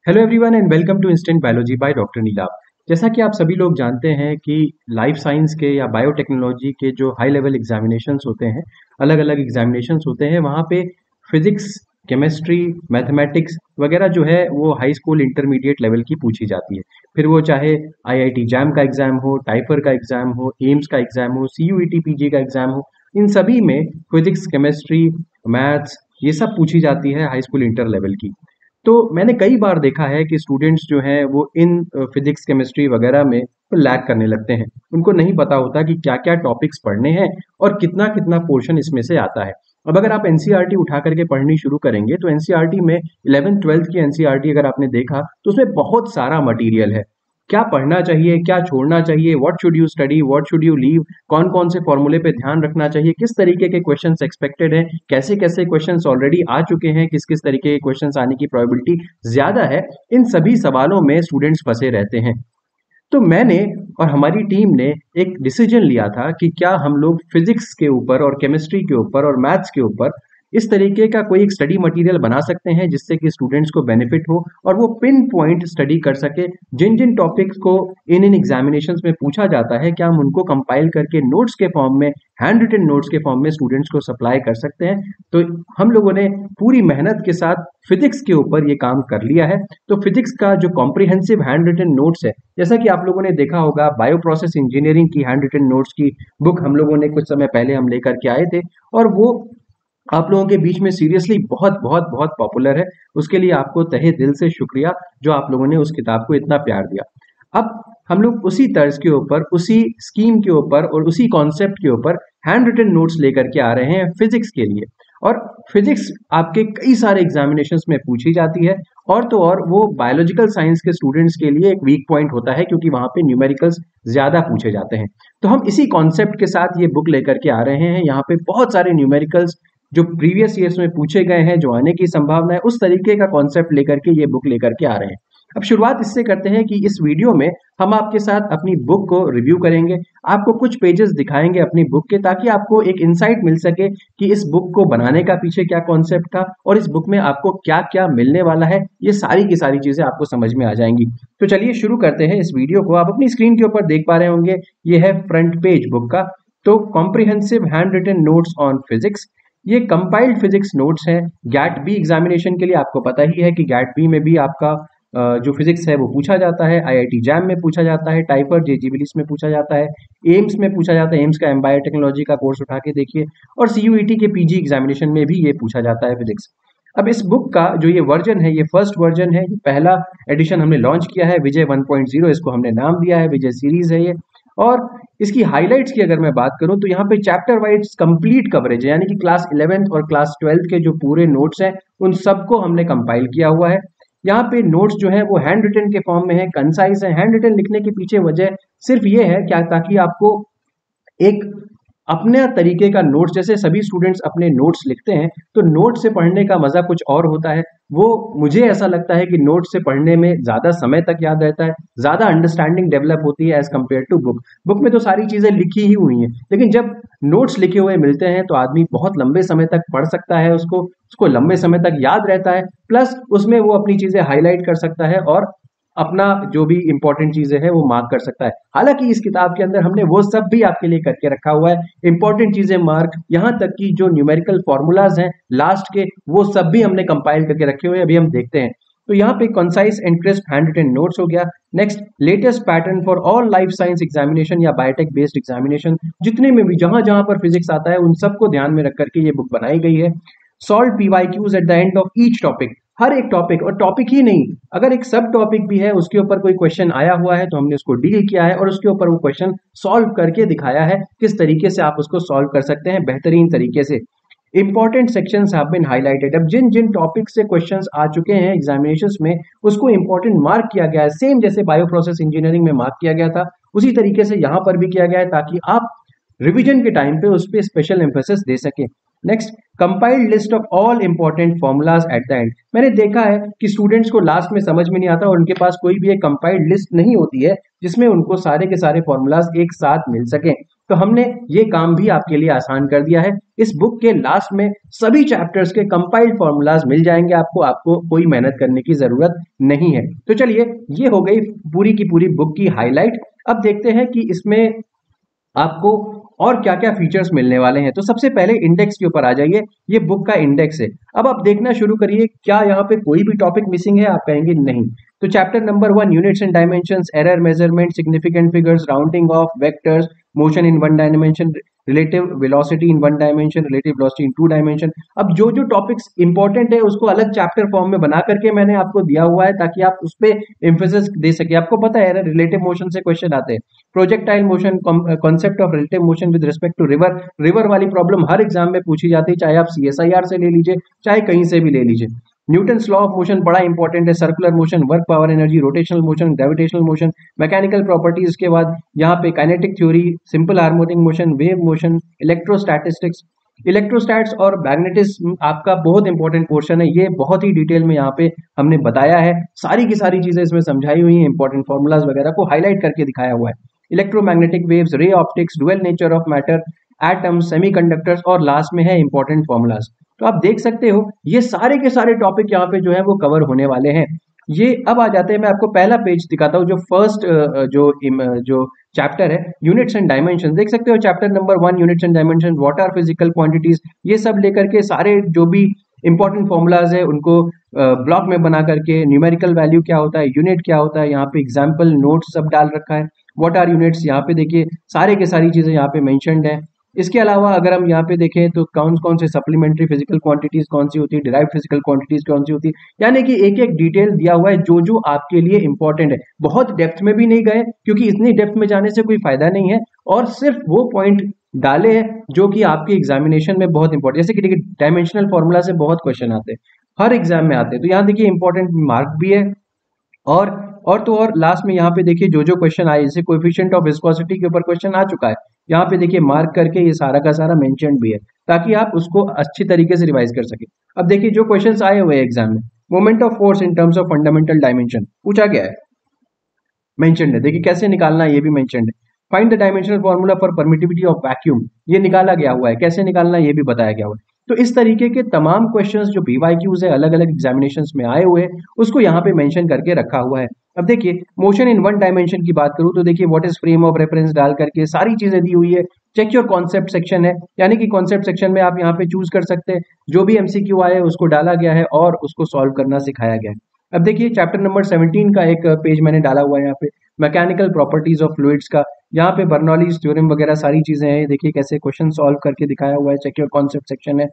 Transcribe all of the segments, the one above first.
Hello everyone and welcome to instant biology by doctor Neelabh. जैसा कि आप सभी लोग जानते हैं कि लाइफ साइंस के या बायोटेक्नोलॉजी के जो हाई लेवल एग्जामिनेशंस होते हैं, अलग अलग एग्जामिनेशंस होते हैं, वहाँ पे फिजिक्स, केमिस्ट्री, मैथमेटिक्स वगैरह जो है वो हाई स्कूल इंटरमीडिएट लेवल की पूछी जाती है। फिर वो चाहे आईआईटी जैम का एग्जाम हो, टाइफर का एग्जाम हो, एम्स का एग्जाम हो, सीयूईटी पीजी का एग्जाम हो, इन सभी में फिजिक्स, केमिस्ट्री, मैथ्स ये सब पूछी जाती है हाई स्कूल इंटर लेवल की। तो मैंने कई बार देखा है कि स्टूडेंट्स जो हैं वो इन फिजिक्स केमिस्ट्री वगैरह में लैग करने लगते हैं। उनको नहीं पता होता कि क्या क्या टॉपिक्स पढ़ने हैं और कितना कितना पोर्शन इसमें से आता है। अब अगर आप एनसीईआरटी उठा करके पढ़नी शुरू करेंगे तो एनसीईआरटी में 11th 12th की एनसीईआरटी अगर आपने देखा तो उसमें बहुत सारा मटेरियल है। क्या पढ़ना चाहिए, क्या छोड़ना चाहिए, what should you study, what should you leave, कौन कौन से फॉर्मूले पे ध्यान रखना चाहिए, किस तरीके के क्वेश्चंस एक्सपेक्टेड हैं, कैसे कैसे क्वेश्चंस ऑलरेडी आ चुके हैं, किस किस तरीके के क्वेश्चंस आने की प्रोबेबिलिटी ज्यादा है, इन सभी सवालों में स्टूडेंट्स फंसे रहते हैं। तो मैंने और हमारी टीम ने एक डिसीजन लिया था कि क्या हम लोग फिजिक्स के ऊपर और केमिस्ट्री के ऊपर और मैथ्स के ऊपर इस तरीके का कोई एक स्टडी मटेरियल बना सकते हैं जिससे कि स्टूडेंट्स को बेनिफिट हो और वो पिन पॉइंट स्टडी कर सके। जिन जिन टॉपिक्स को इन इन एग्जामिनेशंस में पूछा जाता है, क्या हम उनको कंपाइल करके नोट्स के फॉर्म में, हैंड रिटन नोट्स के फॉर्म में स्टूडेंट्स को सप्लाई कर सकते हैं। तो हम लोगों ने पूरी मेहनत के साथ फिजिक्स के ऊपर ये काम कर लिया है। तो फिजिक्स का जो कॉम्प्रिहेंसिव हैंड रिटन नोट्स है, जैसा कि आप लोगों ने देखा होगा, बायो प्रोसेस इंजीनियरिंग की हैंड रिटन नोट्स की बुक हम लोगों ने कुछ समय पहले हम लेकर के आए थे और वो आप लोगों के बीच में सीरियसली बहुत बहुत बहुत पॉपुलर है। उसके लिए आपको तहे दिल से शुक्रिया जो आप लोगों ने उस किताब को इतना प्यार दिया। अब हम लोग उसी तर्ज के ऊपर, उसी स्कीम के ऊपर और उसी कॉन्सेप्ट के ऊपर हैंड रिटन नोट्स लेकर के आ रहे हैं फिजिक्स के लिए। और फिजिक्स आपके कई सारे एग्जामिनेशंस में पूछी जाती है और तो और वो बायोलॉजिकल साइंस के स्टूडेंट्स के लिए एक वीक पॉइंट होता है क्योंकि वहां पे न्यूमेरिकल्स ज्यादा पूछे जाते हैं। तो हम इसी कॉन्सेप्ट के साथ ये बुक लेकर के आ रहे हैं। यहाँ पे बहुत सारे न्यूमेरिकल्स जो प्रीवियस ईयर्स में पूछे गए हैं, जो आने की संभावना है, उस तरीके का कॉन्सेप्ट लेकर के ये बुक लेकर के आ रहे हैं। अब शुरुआत इससे करते हैं कि इस वीडियो में हम आपके साथ अपनी बुक को रिव्यू करेंगे, आपको कुछ पेजेस दिखाएंगे अपनी बुक के, ताकि आपको एक इंसाइट मिल सके कि इस बुक को बनाने का पीछे क्या कॉन्सेप्ट था और इस बुक में आपको क्या क्या मिलने वाला है। ये सारी की सारी चीजें आपको समझ में आ जाएंगी। तो चलिए शुरू करते हैं इस वीडियो को। आप अपनी स्क्रीन के ऊपर देख पा रहे होंगे, ये है फ्रंट पेज बुक का। तो comprehensive hand written notes on physics, ये कंपाइल्ड फिजिक्स नोट्स हैं गैट बी एग्जामिनेशन के लिए। आपको पता ही है कि गैट बी में भी आपका जो फिजिक्स है वो पूछा जाता है, आईआईटी जैम में पूछा जाता है, टाइफर जेजीबीलिस में पूछा जाता है, एम्स में पूछा जाता है, एम्स का बायोटेक्नोलॉजी का कोर्स उठा के देखिए, और सीयूईटी के पीजी एग्जामिनेशन में भी ये पूछा जाता है फिजिक्स। अब इस बुक का जो ये वर्जन है, ये फर्स्ट वर्जन है, ये पहला एडिशन हमने लॉन्च किया है, विजय 1.0 इसको हमने नाम दिया है, विजय सीरीज है ये। और इसकी हाइलाइट्स की अगर मैं बात करूं तो यहाँ पे चैप्टर वाइज कंप्लीट कवरेज है, यानी कि क्लास 11th और क्लास 12th के जो पूरे नोट्स हैं उन सबको हमने कंपाइल किया हुआ है। यहाँ पे नोट्स जो है वो हैंड रिटन के फॉर्म में है, कंसाइज है। हैंड रिटन लिखने के पीछे वजह सिर्फ ये है क्या, ताकि आपको एक अपने तरीके का नोट्स, जैसे सभी स्टूडेंट्स अपने नोट्स लिखते हैं तो नोट से पढ़ने का मजा कुछ और होता है। वो मुझे ऐसा लगता है कि नोट से पढ़ने में ज्यादा समय तक याद रहता है, ज्यादा अंडरस्टैंडिंग डेवलप होती है as compared to book. Book में तो सारी चीजें लिखी ही हुई हैं, लेकिन जब नोट्स लिखे हुए मिलते हैं तो आदमी बहुत लंबे समय तक पढ़ सकता है, उसको लंबे समय तक याद रहता है, प्लस उसमें वो अपनी चीजें हाईलाइट कर सकता है और अपना जो भी इंपॉर्टेंट चीजें हैं वो मार्क कर सकता है। हालांकि इस किताब के अंदर हमने वो सब भी आपके लिए करके रखा हुआ है, इंपॉर्टेंट चीजें मार्क, यहाँ तक कि जो न्यूमेरिकल फॉर्मूलाज हैं लास्ट के, वो सब भी हमने कंपाइल करके रखे हुए हैं। अभी हम देखते हैं। तो यहाँ पे concise and crisp hand written notes हो गया। Next, latest pattern for all life science examination या बायोटेक बेस्ड एग्जामिनेशन, जितने में भी जहां जहां पर फिजिक्स आता है उन सबको ध्यान में रख करके ये बुक बनाई गई है। Solve PYQs at the end of each topic, हर एक टॉपिक, और टॉपिक ही नहीं, अगर एक सब टॉपिक भी है उसके ऊपर कोई क्वेश्चन आया हुआ है तो हमने उसको डील किया है और उसके ऊपर वो क्वेश्चन सॉल्व करके दिखाया है, किस तरीके से आप उसको सॉल्व कर सकते हैं बेहतरीन तरीके से। Important sections have been highlighted, अब जिन जिन टॉपिक से क्वेश्चंस आ चुके हैं एग्जामिनेशंस में उसको इंपॉर्टेंट मार्क किया गया है, सेम जैसे बायो प्रोसेस इंजीनियरिंग में मार्क किया गया था उसी तरीके से यहाँ पर भी किया गया है, ताकि आप रिवीजन के टाइम पे उस पर स्पेशल एम्फेसिस दे सके। Next, compiled list of all important formulas eight the and. मैंने देखा है कि स्टूडेंट्स को लास्ट में समझ में नहीं आता और उनके पास कोई भी एक कंपाइल्ड लिस्ट नहीं होती है जिसमें उनको सारे के सारे फॉर्मूलाज एक साथ मिल सके। तो हमने ये काम भी आपके लिए आसान कर दिया है। इस बुक के लास्ट में सभी चैप्टर्स के कंपाइल्ड फॉर्मूलाज मिल जाएंगे आपको कोई मेहनत करने की जरूरत नहीं है। तो चलिए, ये हो गई पूरी की पूरी बुक की हाईलाइट। अब देखते हैं कि इसमें आपको और क्या क्या फीचर्स मिलने वाले हैं। तो सबसे पहले इंडेक्स के ऊपर आ जाइए। ये बुक का इंडेक्स है। अब आप देखना शुरू करिए, क्या यहाँ पे कोई भी टॉपिक मिसिंग है? आप कहेंगे नहीं। तो chapter number 1, units and dimensions, error measurement, significant figures, rounding off, vectors, motion in one dimension, relative velocity in one dimension, relative velocity in two dimension. अब जो जो टॉपिक्स इंपॉर्टेंट है उसको अलग चैप्टर फॉर्म में बना करके मैंने आपको दिया हुआ है, ताकि आप उस पर एम्फेसिस दे सके। आपको पता है रिलेटिव मोशन से क्वेश्चन आते हैं, projectile motion, concept of relative motion with respect to river वाली प्रॉब्लम हर एग्जाम में पूछी जाती है, चाहे आप सीएसआईआर से ले लीजिए, चाहे कहीं से भी ले लीजिए। न्यूटन्स लॉ ऑफ मोशन बड़ा इंपॉर्टेंट है, circular motion, work power energy, rotational motion, gravitational motion, mechanical properties के बाद यहाँ पे kinetic theory, simple harmonic motion, wave motion, electrostatistics, electrostats और मैग्नेटिज्म आपका बहुत इंपॉर्टेंट पोर्शन है। ये बहुत ही डिटेल में यहाँ पे हमने बताया है, सारी की सारी चीजें इसमें समझाई हुई हैं, इंपॉर्टेंट फॉर्मूलाज वगैरह को हाईलाइट करके दिखाया हुआ है। Electromagnetic waves, ray optics, dual nature of matter, atoms, semiconductors और लास्ट में है इंपॉर्टेंट फॉर्मूलाज। तो आप देख सकते हो ये सारे के सारे टॉपिक यहाँ पे जो है वो कवर होने वाले हैं। ये अब आ जाते हैं, मैं आपको पहला पेज दिखाता हूँ, जो फर्स्ट जो चैप्टर है, यूनिट्स एंड डायमेंशन। देख सकते हो chapter number 1, units and dimension, what are physical quantities, ये सब लेकर के सारे जो भी इंपॉर्टेंट फॉर्मूलाज है उनको ब्लॉक में बना करके, न्यूमेरिकल वैल्यू क्या होता है, यूनिट क्या होता है, यहाँ पे एग्जाम्पल नोट्स सब डाल रखा है। व्हाट आर यूनिट्स, यहाँ पे देखिए सारे के सारी चीजें यहाँ पे मेंशन्ड है। इसके अलावा अगर हम यहाँ पे देखें तो कौन कौन से सप्लीमेंट्री फिजिकल क्वांटिटीज कौन सी होती है, डिराइव फिजिकल क्वांटिटीज कौन सी होती है, यानी कि एक एक डिटेल दिया हुआ है जो जो आपके लिए इंपॉर्टेंट है। बहुत डेप्थ में भी नहीं गए, क्योंकि इतनी डेप्थ में जाने से कोई फायदा नहीं है, और सिर्फ वो पॉइंट डाले हैं जो कि आपके एग्जामिनेशन में बहुत इंपॉर्टेंट, जैसे कि देखिए डायमेंशनल फॉर्मूला से बहुत क्वेश्चन आते हैं, हर एग्जाम में आते हैं। तो यहाँ देखिए इंपॉर्टेंट मार्क भी है, और तो और लास्ट में यहाँ पे देखिए जो जो क्वेश्चन आए, जैसे कोएफिशिएंट ऑफ विस्कोसिटी के ऊपर क्वेश्चन आ चुका है, यहाँ पे देखिए मार्क करके ये सारा का सारा मेंशन भी है, ताकि आप उसको अच्छी तरीके से रिवाइज कर सके। अब देखिए जो क्वेश्चंस आए हुए हैं एग्जाम में, moment of force in terms of fundamental dimension पूछा गया है, मेंशन्ड है। देखिए कैसे निकालना है ये भी मेंशन्ड है। Find the dimensional formula for permittivity of vacuum, ये निकाला गया हुआ है, कैसे निकालना है ये भी बताया गया हुआ है। तो इस तरीके के तमाम क्वेश्चंस जो पीवाईक्यूज है अलग अलग एग्जामिनेशंस में आए हुए हैं, उसको यहाँ पे मेंशन करके रखा हुआ है। अब देखिए मोशन इन वन डायमेंशन की बात करूं तो देखिए what is frame of reference डाल करके सारी चीजें दी हुई है। चेक योर कॉन्सेप्ट सेक्शन है, यानी कि कॉन्सेप्ट सेक्शन में आप यहाँ पे चूज कर सकते हैं, जो भी एमसीक्यू आए उसको डाला गया है और उसको सॉल्व करना सिखाया गया है। अब देखिए चैप्टर नंबर 17 का एक पेज मैंने डाला हुआ है यहाँ पे, मैकेनिकल प्रॉपर्टीज ऑफ फ्लूइड्स का, यहाँ पे बर्नौलीज थ्योरम वगैरह सारी चीजें हैं। देखिए कैसे क्वेश्चन सॉल्व करके दिखाया हुआ है, चेक योर कॉन्सेप्ट सेक्शन है।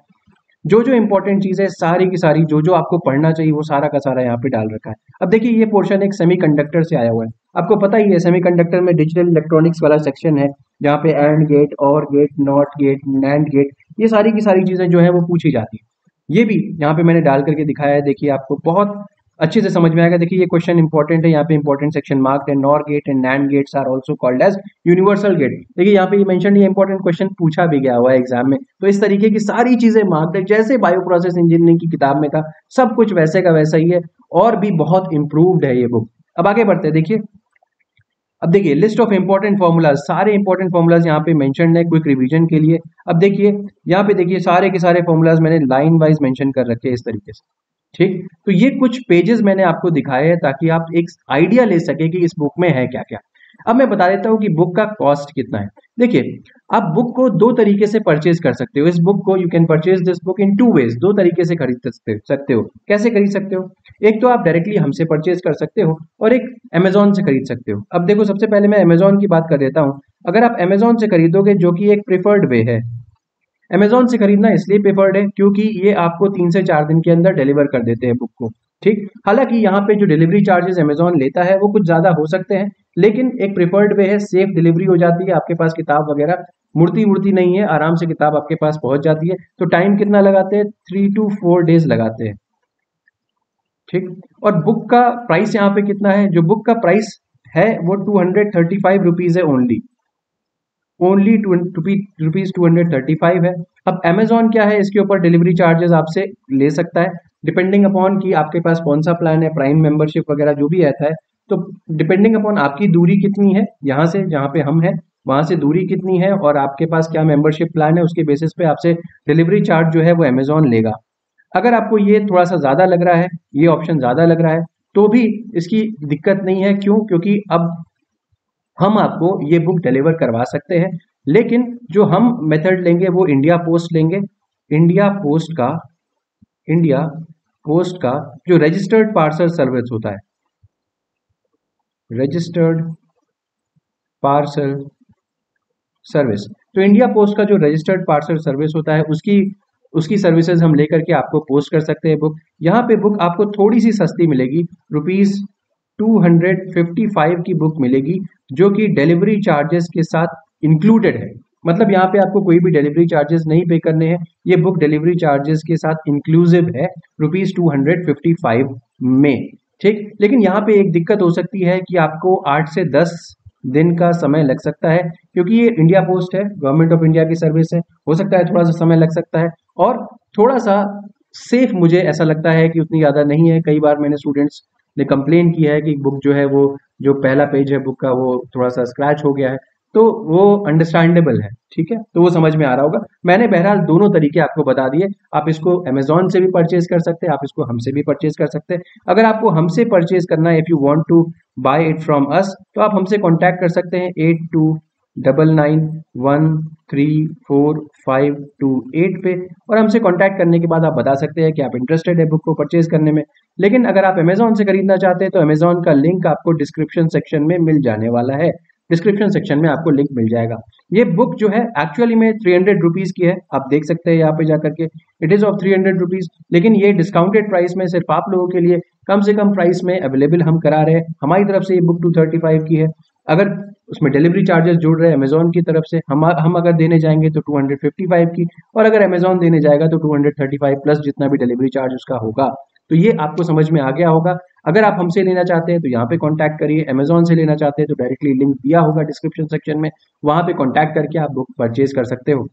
जो जो इंपॉर्टेंट चीज है सारी की सारी, जो जो आपको पढ़ना चाहिए वो सारा का सारा यहाँ पे डाल रखा है। अब देखिए ये पोर्शन एक सेमीकंडक्टर से आया हुआ है, आपको पता ही है सेमीकंडक्टर में डिजिटल इलेक्ट्रॉनिक्स वाला सेक्शन है, जहाँ पे and gate, or gate, not gate, nand gate, ये सारी की सारी चीजें जो है वो पूछी जाती है। ये भी यहाँ पे मैंने डाल करके दिखाया है, देखिए आपको बहुत अच्छे से समझ में आएगा। देखिए ये क्वेश्चन इंपॉर्टेंट है, यहाँ पे इंपॉर्टेंट सेक्शन मार्क्ड है, nor gate and nand gates are also called as universal gate. देखिए यहाँ पे ये मेंशन, ये इंपॉर्टेंट क्वेश्चन पूछा भी गया हुआ है एग्जाम में। तो इस तरीके की सारी चीजें मार्क्ड है, जैसे बायो प्रोसेस इंजीनियरिंग की किताब में था, सब कुछ वैसे का वैसा ही है, और भी बहुत इंप्रूव्ड है ये बुक। अब आगे बढ़ते हैं, देखिए अब देखिए लिस्ट ऑफ इंपॉर्टेंट फॉर्मूलाज, सारे इंपॉर्टेंट फॉर्मूलाज यहाँ पे मेंशन है क्विक रिवीजन के लिए। अब देखिए यहाँ पे देखिए सारे के सारे फॉर्मूलाज मैंने लाइन वाइज मेंशन कर रखे हैं इस तरीके से, ठीक। तो ये कुछ पेजेस मैंने आपको दिखाए हैं ताकि आप एक आइडिया ले सके कि इस बुक में है क्या क्या। अब मैं बता देता हूँ कि बुक का कॉस्ट कितना है। देखिए आप बुक को दो तरीके से परचेज कर सकते हो, इस बुक को you can purchase this book in two ways, दो तरीके से खरीद सकते हो। कैसे खरीद सकते हो? एक तो आप डायरेक्टली हमसे परचेज कर सकते हो, और एक अमेजोन से खरीद सकते हो। अब देखो सबसे पहले मैं अमेजोन की बात कर देता हूँ। अगर आप अमेजोन से खरीदोगे, जो कि एक प्रिफर्ड वे है, अमेजोन से खरीदना इसलिए प्रेफर्ड है क्योंकि ये आपको 3 से 4 दिन के अंदर डिलीवर कर देते हैं बुक को, ठीक। हालांकि यहाँ पे जो डिलीवरी चार्जेस अमेजोन लेता है वो कुछ ज्यादा हो सकते हैं, लेकिन एक प्रेफर्ड वे है, सेफ डिलीवरी हो जाती है, आपके पास किताब वगैरह मुड़ती नहीं है, आराम से किताब आपके पास पहुंच जाती है। तो टाइम कितना लगाते हैं? 3 to 4 डेज लगाते हैं, ठीक। और बुक का प्राइस यहाँ पे कितना है? जो बुक का प्राइस है वो 235 रुपीज है, ओनली रुपीज 235 है। अब अमेजोन क्या है, इसके ऊपर डिलीवरी चार्जेस आपसे ले सकता है, डिपेंडिंग अपॉन कि आपके पास कौन सा प्लान है, प्राइम मेंबरशिप वगैरह जो भी रहता है। तो डिपेंडिंग अपॉन आपकी दूरी कितनी है यहाँ से जहाँ पे हम हैं, वहां से दूरी कितनी है और आपके पास क्या मेंबरशिप प्लान है, उसके बेसिस पे आपसे डिलीवरी चार्ज जो है वो अमेजोन लेगा। अगर आपको ये थोड़ा सा ज़्यादा लग रहा है, ये ऑप्शन ज़्यादा लग रहा है, तो भी इसकी दिक्कत नहीं है। क्यों? क्योंकि अब हम आपको ये बुक डिलीवर करवा सकते हैं, लेकिन जो हम मेथड लेंगे वो इंडिया पोस्ट लेंगे। इंडिया पोस्ट का इंडिया पोस्ट का जो रजिस्टर्ड पार्सल सर्विस होता है, रजिस्टर्ड पार्सल सर्विस, तो इंडिया पोस्ट का जो रजिस्टर्ड पार्सल सर्विस होता है उसकी उसकी सर्विसेज हम लेकर के आपको पोस्ट कर सकते हैं बुक। यहाँ पे बुक आपको थोड़ी सी सस्ती मिलेगी, रुपीज 255 की बुक मिलेगी, जो कि डिलीवरी चार्जेस के साथ इंक्लूडेड है। मतलब यहाँ पे आपको कोई भी डिलीवरी चार्जेस नहीं पे करने हैं, ये बुक डिलीवरी चार्जेस के साथ इंक्लूसिव है रुपीज 255 में। ठीक, लेकिन यहाँ पे एक दिक्कत हो सकती है कि आपको 8 से 10 दिन का समय लग सकता है, क्योंकि ये इंडिया पोस्ट है, गवर्नमेंट ऑफ इंडिया की सर्विस है, हो सकता है थोड़ा सा समय लग सकता है। और थोड़ा सा सेफ मुझे ऐसा लगता है कि उतनी ज़्यादा नहीं है। कई बार मैंने स्टूडेंट्स ने कंप्लेन किया है कि बुक जो है वो जो पहला पेज है बुक का वो थोड़ा सा स्क्रैच हो गया है, तो वो अंडरस्टैंडेबल है। ठीक है, तो वो समझ में आ रहा होगा। मैंने बहरहाल दोनों तरीके आपको बता दिए। आप इसको अमेजोन से भी परचेज कर सकते हैं, आप इसको हमसे भी परचेज कर सकते हैं। अगर आपको हमसे परचेज करना है, if you want to buy it from us, तो आप हमसे कांटेक्ट कर सकते हैं 8299134528 पे, और हमसे कांटेक्ट करने के बाद आप बता सकते हैं कि आप इंटरेस्टेड है बुक को परचेज करने में। लेकिन अगर आप अमेजोन से खरीदना चाहते हैं तो अमेजोन का लिंक आपको डिस्क्रिप्शन सेक्शन में मिल जाने वाला है, डिस्क्रिप्शन सेक्शन में आपको लिंक मिल जाएगा। ये बुक जो है एक्चुअली में 300 रुपीज़ की है, आप देख सकते हैं यहाँ पे जाकर के, इट इज़ ऑफ 300 रुपीज़, लेकिन ये डिस्काउंटेड प्राइस में सिर्फ आप लोगों के लिए कम से कम प्राइस में अवेलेबल हम करा रहे हैं। हमारी तरफ से ये बुक 235 की है। अगर उसमें डिलीवरी चार्जेस जुड़ रहे हैं अमेजोन की तरफ से, हम अगर देने जाएंगे तो 255 की, और अगर अमेजोन देने जाएगा तो 235 प्लस जितना भी डिलीवरी चार्ज उसका होगा। तो ये आपको समझ में आ गया होगा। अगर आप हमसे लेना चाहते हैं तो यहाँ पे कांटेक्ट करिए, अमेजोन से लेना चाहते हैं तो डायरेक्टली लिंक दिया होगा डिस्क्रिप्शन सेक्शन में, वहाँ पे कांटेक्ट करके आप बुक परचेज कर सकते हो।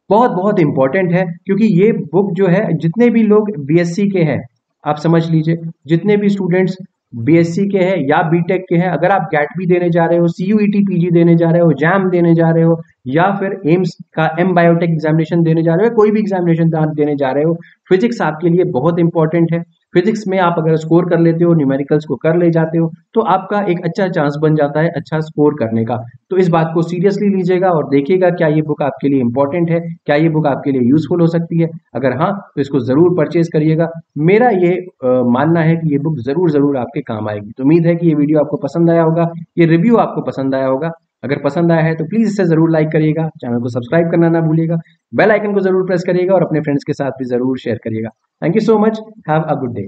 बहुत बहुत इंपॉर्टेंट है, क्योंकि ये बुक जो है जितने भी लोग बीएससी के हैं, आप समझ लीजिए जितने भी स्टूडेंट्स बीएससी के हैं या बीटेक के हैं, अगर आप गैट भी देने जा रहे हो, सीयूईटी पीजी देने जा रहे हो, जैम देने जा रहे हो, या फिर एम्स का एम बायोटेक एग्जामिनेशन देने जा रहे हो, कोई भी एग्जामिनेशन देने जा रहे हो, फिजिक्स आपके लिए बहुत इंपॉर्टेंट है। फिजिक्स में आप अगर स्कोर कर लेते हो, न्यूमेरिकल्स को कर ले जाते हो, तो आपका एक अच्छा चांस बन जाता है अच्छा स्कोर करने का। तो इस बात को सीरियसली लीजिएगा और देखिएगा क्या ये बुक आपके लिए इंपॉर्टेंट है, क्या ये बुक आपके लिए यूजफुल हो सकती है। अगर हाँ, तो इसको जरूर परचेज करिएगा। मेरा ये मानना है कि ये बुक जरूर जरूर आपके काम आएगी। तो उम्मीद है कि ये वीडियो आपको पसंद आया होगा, ये रिव्यू आपको पसंद आया होगा। अगर पसंद आया है तो प्लीज इसे जरूर लाइक करिएगा, चैनल को सब्सक्राइब करना ना भूलिएगा, बेल आइकन को जरूर प्रेस करिएगा और अपने फ्रेंड्स के साथ भी जरूर शेयर करिएगा। Thank you so much, have a good day.